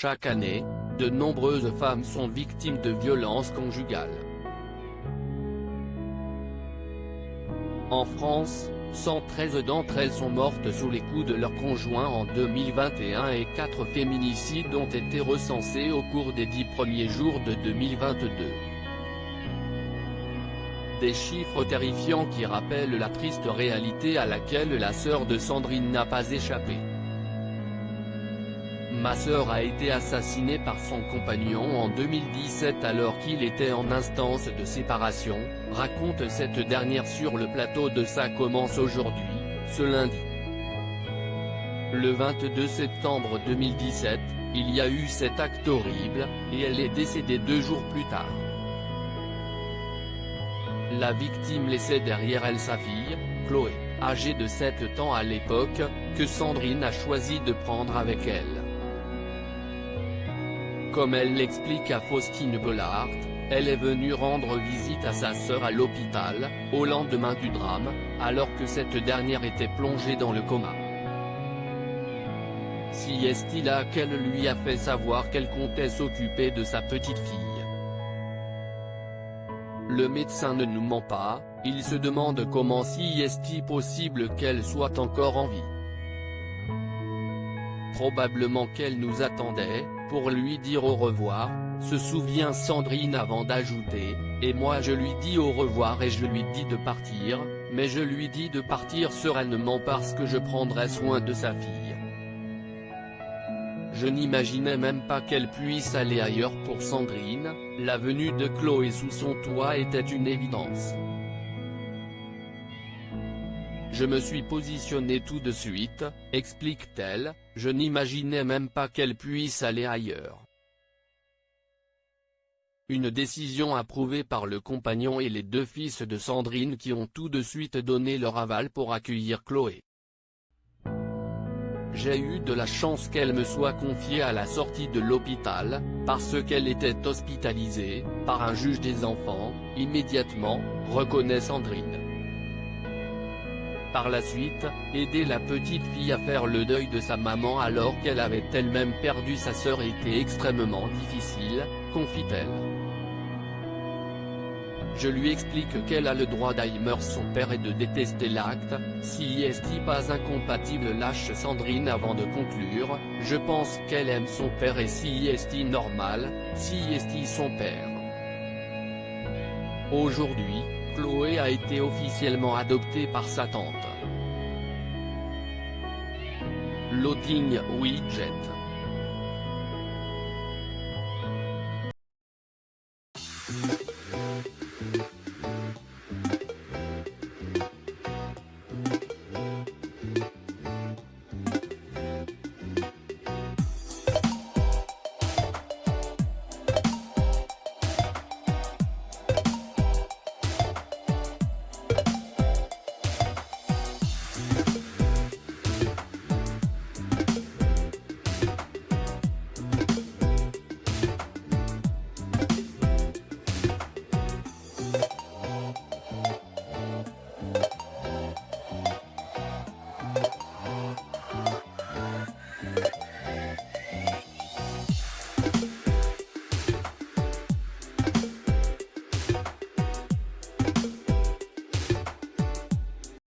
Chaque année, de nombreuses femmes sont victimes de violences conjugales. En France, 113 d'entre elles sont mortes sous les coups de leur conjoint en 2021 et 4 féminicides ont été recensés au cours des 10 premiers jours de 2022. Des chiffres terrifiants qui rappellent la triste réalité à laquelle la sœur de Sandrine n'a pas échappé. Ma sœur a été assassinée par son compagnon en 2017 alors qu'il était en instance de séparation, raconte cette dernière sur le plateau de Ça commence aujourd'hui, ce lundi. Le 22 septembre 2017, il y a eu cet acte horrible, et elle est décédée 2 jours plus tard. La victime laissait derrière elle sa fille, Chloé, âgée de 7 ans à l'époque, que Sandrine a choisi de prendre avec elle. Comme elle l'explique à Faustine Bollaert, elle est venue rendre visite à sa sœur à l'hôpital, au lendemain du drame, alors que cette dernière était plongée dans le coma. Si est-il là qu'elle lui a fait savoir qu'elle comptait s'occuper de sa petite fille. Le médecin ne nous ment pas, il se demande comment si est-il possible qu'elle soit encore en vie. Probablement qu'elle nous attendait, pour lui dire au revoir, se souvient Sandrine avant d'ajouter, et moi je lui dis au revoir et je lui dis de partir, mais je lui dis de partir sereinement parce que je prendrai soin de sa fille. Je n'imaginais même pas qu'elle puisse aller ailleurs pour Sandrine, la venue de Chloé sous son toit était une évidence. Je me suis positionné tout de suite, explique-t-elle, je n'imaginais même pas qu'elle puisse aller ailleurs. Une décision approuvée par le compagnon et les 2 fils de Sandrine qui ont tout de suite donné leur aval pour accueillir Chloé. J'ai eu de la chance qu'elle me soit confiée à la sortie de l'hôpital, parce qu'elle était hospitalisée, par un juge des enfants, immédiatement, reconnaît Sandrine. Par la suite, aider la petite fille à faire le deuil de sa maman alors qu'elle avait elle-même perdu sa sœur était extrêmement difficile, confie-t-elle. Je lui explique qu'elle a le droit d'aimer son père et de détester l'acte, si est-il pas incompatible lâche Sandrine avant de conclure, je pense qu'elle aime son père et si est-il normal, si est-il son père. Aujourd'hui, Chloé a été officiellement adoptée par sa tante. Loading Widget.